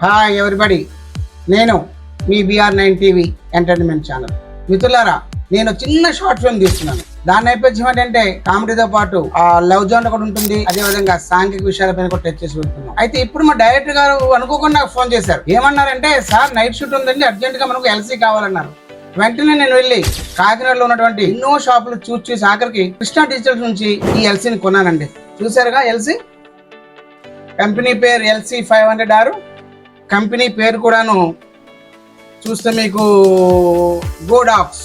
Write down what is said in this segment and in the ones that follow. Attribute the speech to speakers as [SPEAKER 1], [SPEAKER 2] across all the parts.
[SPEAKER 1] Hi everybody, నేను మీ BR9 TV entertainment channel. మిత్రులారా, నేను చిన్న షార్ట్ ఫిల్మ్ తీస్తున్నాను. దాని నేపథ్యం ఏంటంటే కామెడీతో పాటు లవ్ జోన్ కూడా ఉంటుంది, అదే విధంగా సాంఘిక విషయాలపైన కూడా టచ్ చేసి పెడుతున్నాం. అయితే ఇప్పుడు మా డైరెక్టర్ గారు అనుకోకుండా నాకు ఫోన్ చేశారు. ఏమన్నారంటే, సార్ నైట్ షూట్ ఉందండి, అర్జెంట్ గా మనకు LC కావాలన్నారు. వెంటనే నేను వెళ్ళి కాకినాడలో ఉన్నటువంటి ఎన్నో షాపులు చూసి ఆఖరికి కృష్ణా డిజిటల్స్ నుంచి ఈ LCని కొన్నానండి. చూసారుగా LC, కంపెనీ పేరు LC 500R. కంపెనీ పేరు కూడాను చూస్తే మీకు గోడాక్స్.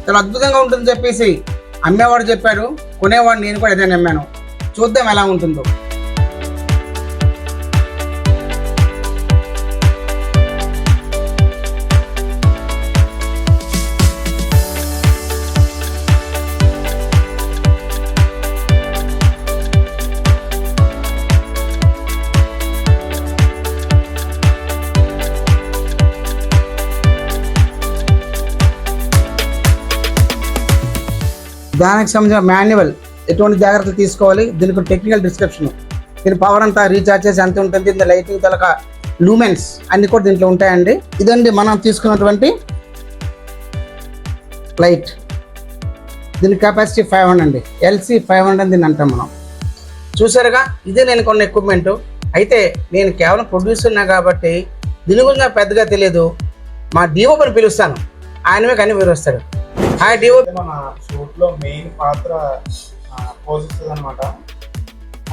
[SPEAKER 1] చాలా అద్భుతంగా ఉంటుందని చెప్పేసి అమ్మేవాడు చెప్పాడు, కొనేవాడు నేను కూడా అదే నమ్మాను. చూద్దాం ఎలా ఉంటుందో. దానికి సంబంధించిన మాన్యువల్, ఎటువంటి జాగ్రత్తలు తీసుకోవాలి, దీనికి టెక్నికల్ డిస్క్రిప్షన్, దీని పవర్ అంతా రీఛార్జ్ చేసి ఎంత ఉంటుంది, దీని లైటింగ్ తలక లూమెన్స్ అన్ని కూడా దీంట్లో ఉంటాయండి. ఇదండి మనం తీసుకున్నటువంటి లైట్. దీని కెపాసిటీ 500 అండి, LC 500 దీన్ని అంటాం మనం. చూసారుగా, ఇదే నేను కొన్న ఎక్విప్మెంట్. అయితే నేను కేవలం ప్రొడ్యూసర్నా కాబట్టి దీని గురించి నాకు పెద్దగా తెలియదు. మా DOPని పిలుస్తాను, ఆయనమే కానీ వివరిస్తాడు. Hi DOP.
[SPEAKER 2] మన షూట్ లో మెయిన్ పాత్ర పోషిస్తుంది అనమాట.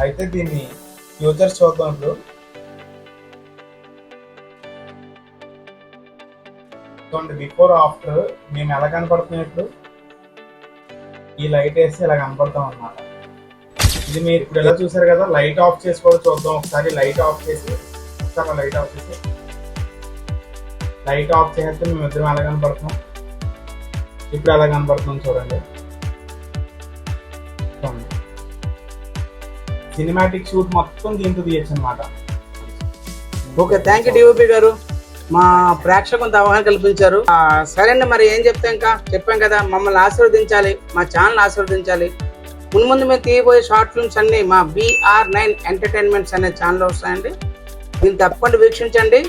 [SPEAKER 2] అయితే దీన్ని ఫ్యూచర్స్ చూద్దాం. ఇప్పుడు బిఫోర్ ఆఫ్టర్ మేము ఎలా కనపడుతున్నట్లు ఈ లైట్ వేసి ఇలా కనపడతాం అన్నమాట. ఇది మీరు ఇప్పుడు ఎలా చూసారు కదా, లైట్ ఆఫ్ చేసి కూడా చూద్దాం ఒకసారి. లైట్ ఆఫ్ చేసి లైట్ ఆఫ్ చేస్తే మేము ఇద్దరం ఎలా కనపడుతున్నాం, ఇప్పుడు ఎలా కనపడుతుంది చూడండి. సినిమాటిక్ షూట్ మొత్తం దీంతో తీయచ్చు అనమాట.
[SPEAKER 1] ఓకే, థ్యాంక్ యూ DOP గారు, మా ప్రేక్షకులతో అవగాహన కల్పించారు. సరే అండి, మరి ఏం చెప్తాం, ఇంకా చెప్పాం కదా, మమ్మల్ని ఆశీర్వదించాలి, మా ఛానల్ ఆశీర్వదించాలి. ముందు మేము తీయబోయే షార్ట్ ఫిల్మ్స్ అన్ని మా BR9 ఎంటర్టైన్మెంట్స్ అనే ఛానల్ వస్తాయండి. దీన్ని తప్పకుండా వీక్షించండి.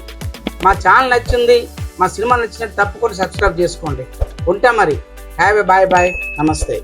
[SPEAKER 1] మా ఛానల్ నచ్చింది, మా సినిమా నచ్చినట్టు తప్పకుండా సబ్స్క్రైబ్ చేసుకోండి. ఉంటా మరి. హ్యావ్ ఏ బాయ్, నమస్తే.